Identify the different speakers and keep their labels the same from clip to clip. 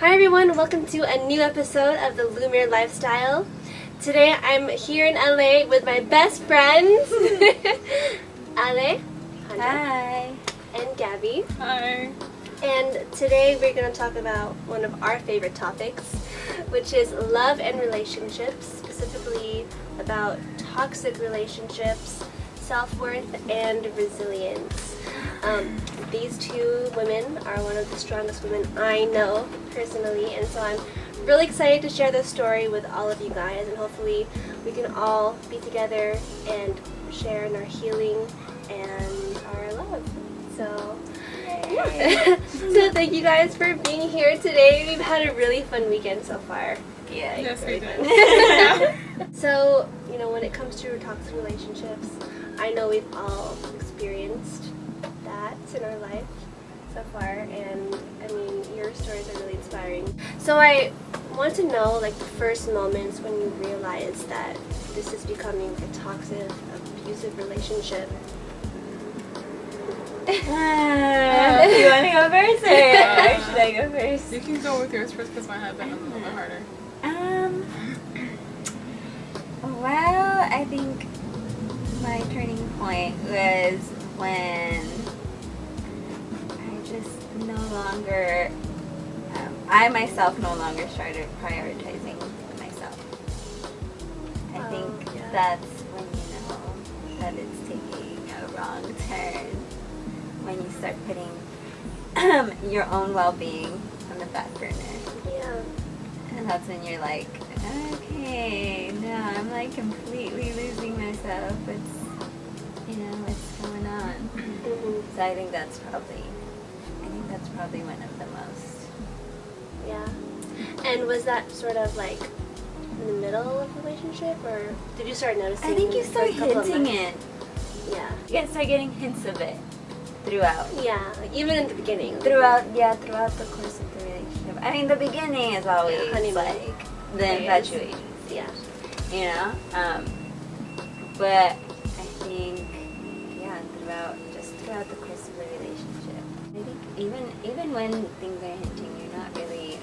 Speaker 1: Hi everyone, welcome to a new episode of the Lumiere Lifestyle. Today I'm here in LA with my best friends, Ale,
Speaker 2: Hi,
Speaker 1: and Gaby.
Speaker 3: Hi.
Speaker 1: And today we're going to talk about one of our favorite topics, which is love and relationships, specifically about toxic relationships, self-worth, and resilience. These two women are one of the strongest women I know personally, and so I'm really excited to share this story with all of you guys, and hopefully we can all be together and share in our healing and our love. So, yeah. So thank you guys for being here today. We've had a really fun weekend so far.
Speaker 2: Yeah.
Speaker 3: Yes, we did.
Speaker 1: So, when it comes to toxic relationships, I know we've all experienced that in our life so far, and I mean, your stories are really inspiring. So I want to know, the first moments when you realized that this is becoming a toxic, abusive relationship.
Speaker 2: You want to go first, or should I go first?
Speaker 3: You can go with yours first because mine have been a little bit harder.
Speaker 2: Well, I think my turning point was when I just no longer, I myself no longer started prioritizing myself. I think that's when you know that it's taking a wrong turn, when you start putting your own well-being on the back burner.
Speaker 1: Yeah.
Speaker 2: And that's when you're like, okay, no, I'm completely losing myself. What's going on?
Speaker 1: Mm-hmm.
Speaker 2: So I think that's probably one of the most.
Speaker 1: Yeah. And was that sort of in the middle of the relationship, or did you start noticing?
Speaker 2: I think you start
Speaker 1: for a couple of
Speaker 2: hinting
Speaker 1: months?
Speaker 2: it.
Speaker 1: Yeah.
Speaker 2: You start getting hints of it throughout.
Speaker 1: Yeah, even in the beginning.
Speaker 2: Throughout the course of the relationship. I mean, the beginning is always
Speaker 1: honeymoon.
Speaker 2: The infatuation.
Speaker 1: Yeah.
Speaker 2: But I think, throughout the course of the relationship, I think even when things are hinting, you're not really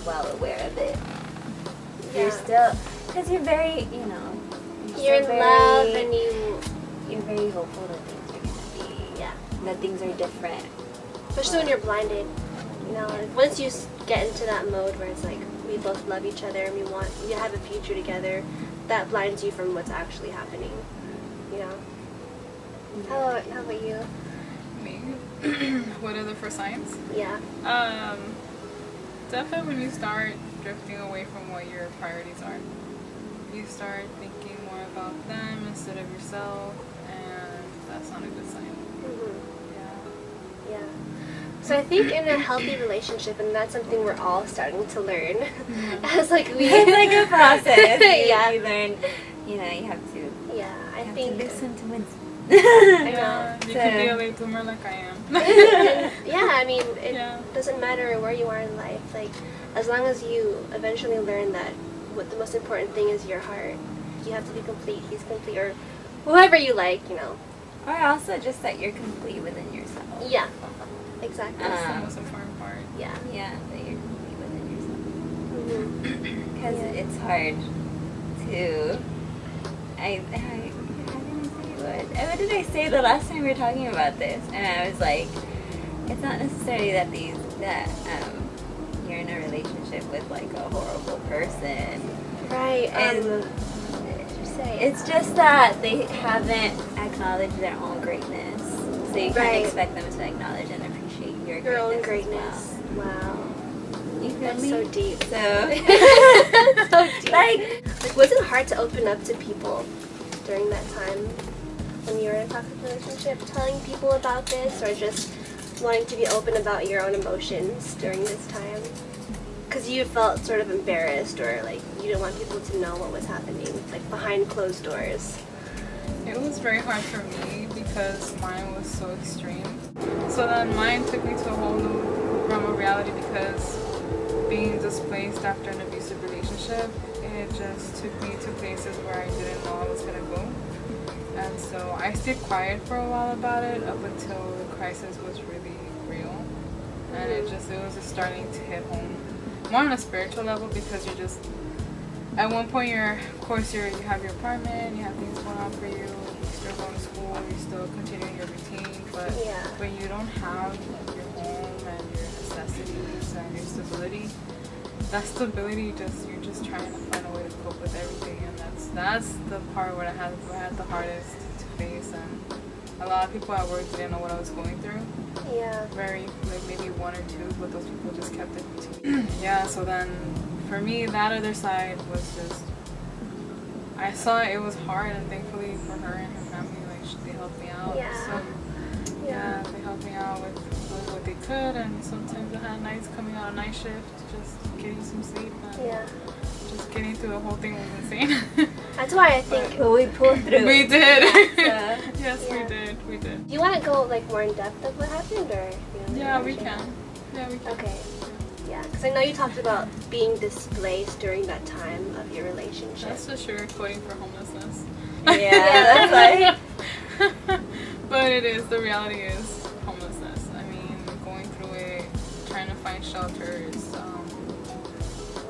Speaker 2: well aware of it.
Speaker 1: Yeah.
Speaker 2: You're still, because you're very,
Speaker 1: You're in love, and
Speaker 2: you're very hopeful that things are gonna be, that things are different.
Speaker 1: especially when you're blinded. Once you get into that mode where it's we both love each other and we have a future together, that blinds you from what's actually happening. How about you?
Speaker 3: Me? What are the first signs?
Speaker 1: Yeah.
Speaker 3: Definitely when you start drifting away from what your priorities are. You start thinking more about them instead of yourself, and that's not a good sign.
Speaker 1: Mm-hmm. Yeah. So I think in a healthy relationship, and that's something we're all starting to learn, as we.
Speaker 2: It's a process.
Speaker 1: Yeah.
Speaker 2: You learn. You have to.
Speaker 1: Yeah, I
Speaker 2: have
Speaker 1: think.
Speaker 2: to listen to win.
Speaker 3: Yeah, you can be a late bloomer like I am.
Speaker 1: Yeah, I mean, it doesn't matter where you are in life. As long as you eventually learn that what the most important thing is your heart, you have to be complete, he's complete, or whoever you like,
Speaker 2: Or also just that you're complete within yourself.
Speaker 1: Yeah, exactly.
Speaker 3: That's the most important part.
Speaker 1: Yeah.
Speaker 2: Yeah, that you're complete within yourself.
Speaker 1: Mm-hmm.
Speaker 2: Because it's hard to. What did I say the last time we were talking about this? And I was like, it's not necessarily that you're in a relationship with a horrible person.
Speaker 1: Right.
Speaker 2: And it's just that they haven't acknowledged their own greatness. So you can't expect them to acknowledge and appreciate your
Speaker 1: own
Speaker 2: greatness.
Speaker 1: Wow.
Speaker 2: You feel
Speaker 1: That's
Speaker 2: me?
Speaker 1: so deep.
Speaker 2: So,
Speaker 1: so deep. Was it hard to open up to people during that time when you were in a toxic relationship, telling people about this, or just wanting to be open about your own emotions during this time? Because you felt sort of embarrassed, or you didn't want people to know what was happening, behind closed doors.
Speaker 3: It was very hard for me because mine was so extreme. So then mine took me to a whole new realm of reality, because being displaced after an abusive relationship, it just took me to places where I didn't know I was going to go. And so I stayed quiet for a while about it up until the crisis was really real. And it was just starting to hit home. more on a spiritual level, because you're just, at one point you have your apartment, you have things going on for you, you're still going to school, you're still continuing your routine, but when you don't have your home and your necessities and your stability, that stability you're just trying to find a way to cope with everything, and that's the part where I had the hardest to face, and a lot of people at work didn't know what I was going through.
Speaker 1: Yeah.
Speaker 3: Maybe one or two, but those people just kept it to me. Yeah, so then for me, that other side was just, I saw it was hard, and thankfully for her and her family, like, they helped me out.
Speaker 1: Yeah.
Speaker 3: So, yeah, they helped me out with what they could, and sometimes I had nights coming out of night shift, just getting some sleep, and just getting through the whole thing was insane.
Speaker 1: That's why I think
Speaker 2: we pulled through.
Speaker 3: We did.
Speaker 2: Yes,
Speaker 3: we did.
Speaker 1: Do you want to go like more in depth of what happened, or?
Speaker 3: Yeah, we can. Yeah, we can.
Speaker 1: Okay. Yeah, because I know you talked about being displaced during that time of your relationship.
Speaker 3: That's just sugarcoating for homelessness.
Speaker 2: Yeah, that's like.
Speaker 3: But it is, the reality is homelessness. I mean, going through it, trying to find shelters,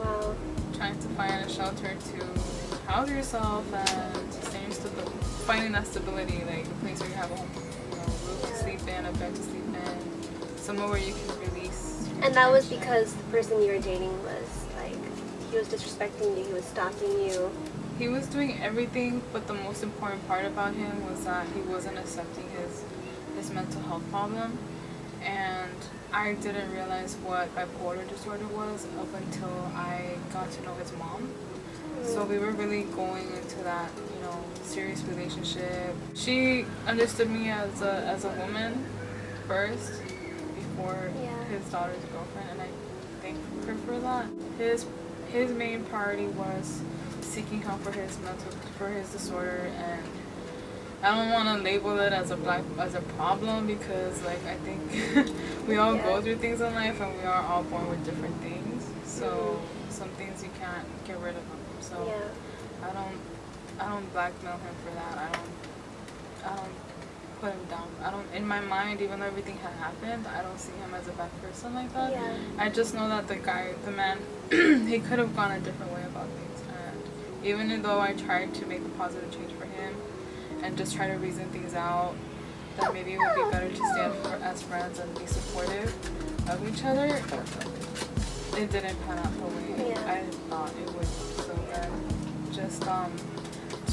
Speaker 1: Wow.
Speaker 3: trying to find a shelter to house yourself and finding that stability, like a place where you have a home, roof to sleep in, a bed to sleep in, somewhere where you can release.
Speaker 1: And that was because the person you were dating was like, he was disrespecting you, he was stalking you.
Speaker 3: He was doing everything, but the most important part about him was that he wasn't accepting his mental health problem. And I didn't realize what bipolar disorder was up until I got to know his mom. So we were really going into that, serious relationship. She understood me as a woman first, before his daughter's girlfriend, and I thank her for that. His main priority was seeking help for his disorder, and I don't want to label it as a problem, because like I think we all go through things in life, and we are all born with different things. So some things you can't get rid of them. So I don't blackmail him for that. I don't put him down. In my mind, even though everything had happened, I don't see him as a bad person like that.
Speaker 1: Yeah.
Speaker 3: I just know that the man, he could have gone a different way about things. And even though I tried to make a positive change for him and just try to reason things out, that maybe it would be better to stay as friends and be supportive of each other, it didn't pan out the way I thought it would. So then just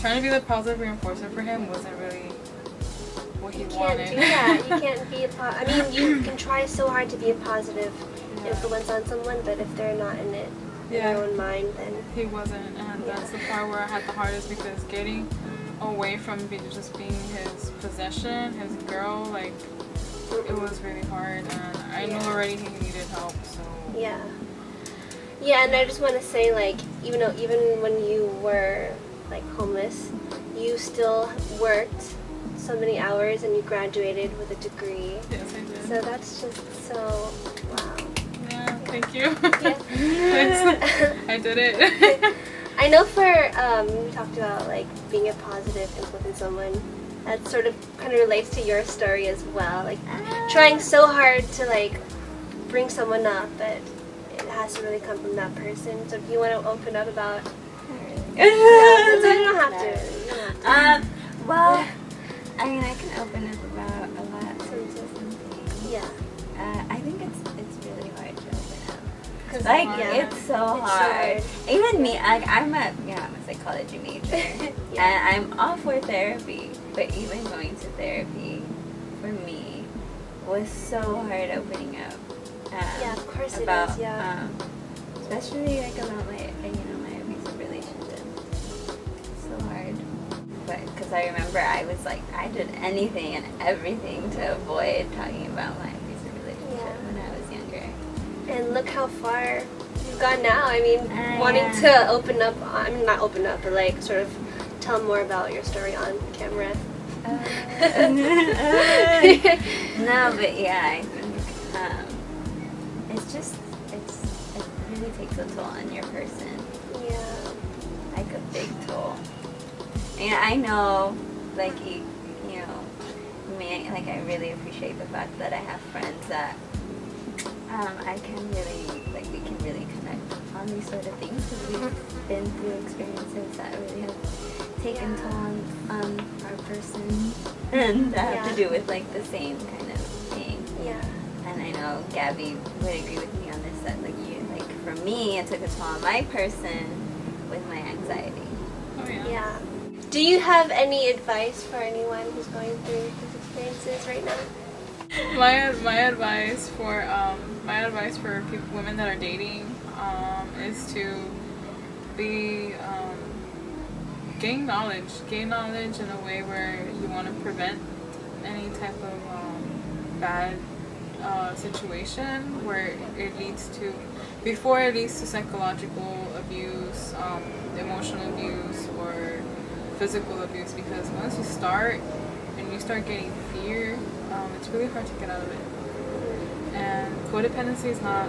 Speaker 3: trying to be the positive reinforcement for him wasn't really what he wanted.
Speaker 1: You can't do that. You can't be I mean, you can try so hard to be a positive influence on someone, but if they're not in it in their own mind, then
Speaker 3: he wasn't. And that's the part where I had the hardest, because getting away from just being his possession, his girl, like, it was really hard, and I knew already he needed help. So
Speaker 1: and I just want to say, like, even when you were like homeless, you still worked so many hours, and you graduated with a degree.
Speaker 3: Yes, I did.
Speaker 1: So that's just so wow.
Speaker 3: Yeah, thank you.
Speaker 1: Yeah.
Speaker 3: I did it.
Speaker 1: I know we talked about like being a positive influence in someone. That sort of kind of relates to your story as well. Like trying so hard to like bring someone up, but it has to really come from that person. So if you want to open up about, you don't have to.
Speaker 2: Well, I mean, I can open up about a lot of things.
Speaker 1: Yeah.
Speaker 2: I think it's really hard to open up.
Speaker 1: Cause
Speaker 2: like it's so hard. Even me, like I'm a psychology major, and I'm all for therapy. But even going to therapy, for me, was so hard opening up.
Speaker 1: Of course
Speaker 2: about,
Speaker 1: it is. Yeah.
Speaker 2: Especially like about my abusive relationship. So hard. But because I remember I was like, I did anything and everything to avoid talking about my abusive relationship when I was younger.
Speaker 1: And look how far you've gone now. I mean, wanting to open up, not open up, but like sort of tell more about your story on camera.
Speaker 2: No, but yeah, I think it really takes a toll on your person.
Speaker 1: Yeah.
Speaker 2: Like a big toll. And I know, like, like I really appreciate the fact that I have friends that I can really, like, we can really connect these sort of things because we've been through experiences that really have taken toll on our person and that have to do with like the same kind of thing.
Speaker 1: Yeah.
Speaker 2: And I know Gabby would agree with me on this, that like for me it took a toll on my person with my anxiety.
Speaker 3: Oh yeah.
Speaker 1: Yeah. Do you have any advice for anyone who's going through these experiences right now?
Speaker 3: My advice for women that are dating is to be gain knowledge in a way where you want to prevent any type of bad situation where it leads to, before it leads to psychological abuse, emotional abuse, or physical abuse. Because once you start getting fear, it's really hard to get out of it. And codependency is not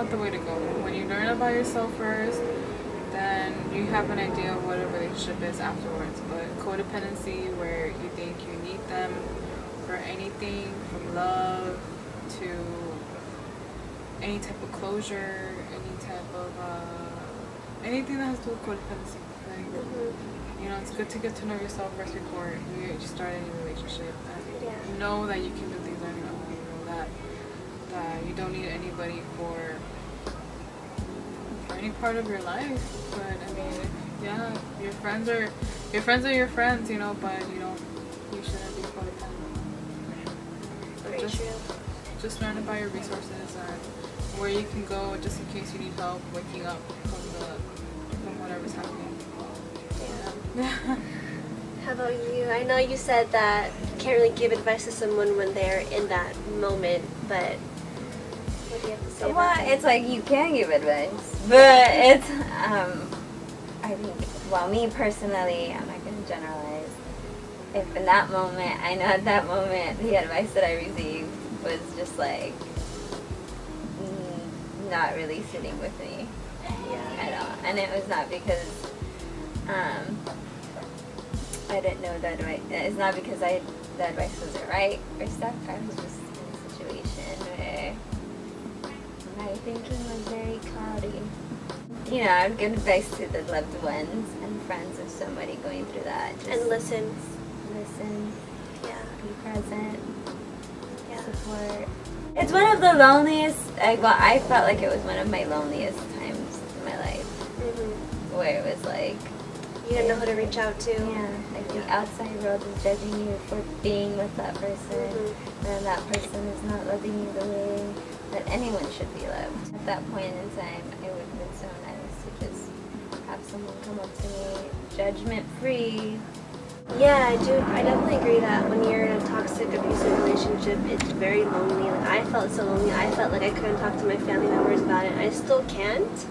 Speaker 3: the way to go. When you learn about yourself first, then you have an idea of what a relationship is afterwards. But codependency, where you think you need them for anything, from love to any type of closure, any type of anything that has to do with codependency. Like, you know, it's good to get to know yourself first before you start any relationship. And know that you can do things on your own. You know that you don't need anybody for any part of your life. But I mean, yeah, your friends are your friends, you know. But you shouldn't be codependent.
Speaker 1: Very true.
Speaker 3: Just learn about your resources and where you can go just in case you need help waking up from whatever's happening. Yeah.
Speaker 1: How about you? I know you said that you can't really give advice to someone when they're in that moment, but what do you have to say about that?
Speaker 2: It's like you can give advice, but it's I think, well, me personally, I'm not going to generalize. If in that moment, I know at that moment, the advice that I received was just like not really sitting with me at all. And it was not because I didn't know that advice. It's not because the advice wasn't right or stuff. I was just in a situation where my thinking was very cloudy. You know, I would give advice to the loved ones and friends of somebody going through that. Just
Speaker 1: And listen.
Speaker 2: Yeah. Be present. Yeah. Support. It's one of the loneliest. I felt like it was one of my loneliest times in my life, where it was like
Speaker 1: you didn't know who to reach out to.
Speaker 2: Yeah, like the outside world is judging you for being with that person, and that person is not loving you the way that anyone should be loved. At that point in time, it would have been so nice to just have someone come up to me, judgment-free.
Speaker 1: Yeah, I definitely agree that when you're in a toxic, abusive relationship, it's very lonely. Like, I felt so lonely. I felt like I couldn't talk to my family members about it. I still can't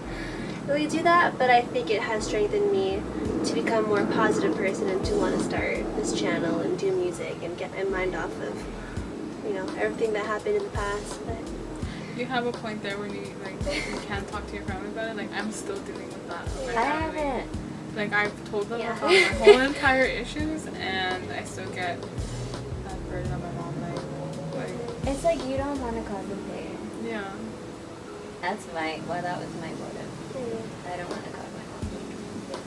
Speaker 1: really do that, but I think it has strengthened me to become a more positive person and to want to start this channel and do music and get my mind off of, everything that happened in the past. But
Speaker 3: you have a point there when you can't talk to your family about it. Like, I'm still dealing with that with my
Speaker 2: I
Speaker 3: family.
Speaker 2: haven't.
Speaker 3: Like, I've told them about my whole entire issues, and I still get that burden on my mom. Like
Speaker 2: it's like you don't want to cause them pain.
Speaker 3: Yeah.
Speaker 2: That was my motive. I don't want to cause my mom pain.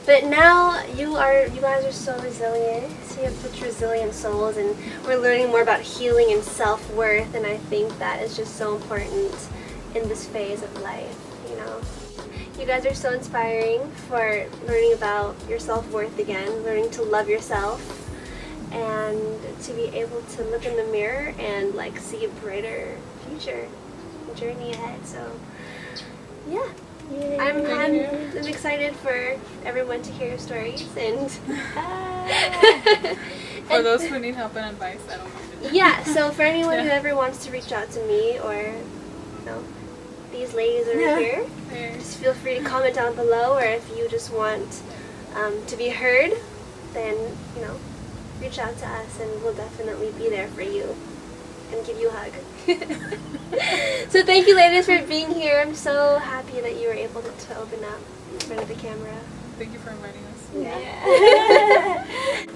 Speaker 1: But now you guys are so resilient. So you have such resilient souls, and we're learning more about healing and self-worth, and I think that is just so important in this phase of life, You guys are so inspiring for learning about your self-worth again, learning to love yourself, and to be able to look in the mirror and see a brighter future journey ahead. So, yeah. I'm excited for everyone to hear your stories and
Speaker 3: for those who need help and advice, I don't mind.
Speaker 1: Yeah, so for anyone who ever wants to reach out to me or these ladies over here, just feel free to comment down below, or if you just want to be heard, then reach out to us and we'll definitely be there for you and give you a hug. So thank you, ladies, for being here. I'm so happy that you were able to open up in front of the camera.
Speaker 3: Thank you for inviting us.
Speaker 1: Yeah.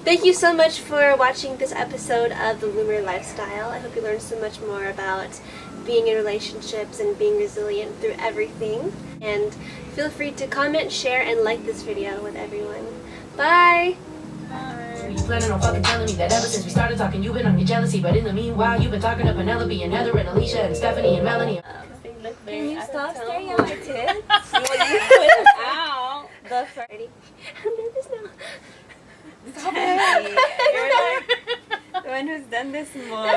Speaker 1: Thank you so much for watching this episode of the Lumiere Lifestyle. I hope you learned so much more about being in relationships and being resilient through everything. And feel free to comment, share, and like this video with everyone. Bye!
Speaker 3: Bye.
Speaker 4: You planning on fucking telling me that ever since we started talking, you've been on your jealousy, but in the meanwhile, you've been talking to Penelope and Heather and Alicia and Stephanie and Melanie.
Speaker 2: Can you stop staring at my tits? Will you put them out? The first.
Speaker 1: Ready? I'm nervous now.
Speaker 2: Stop it. You're like the one who's done this more.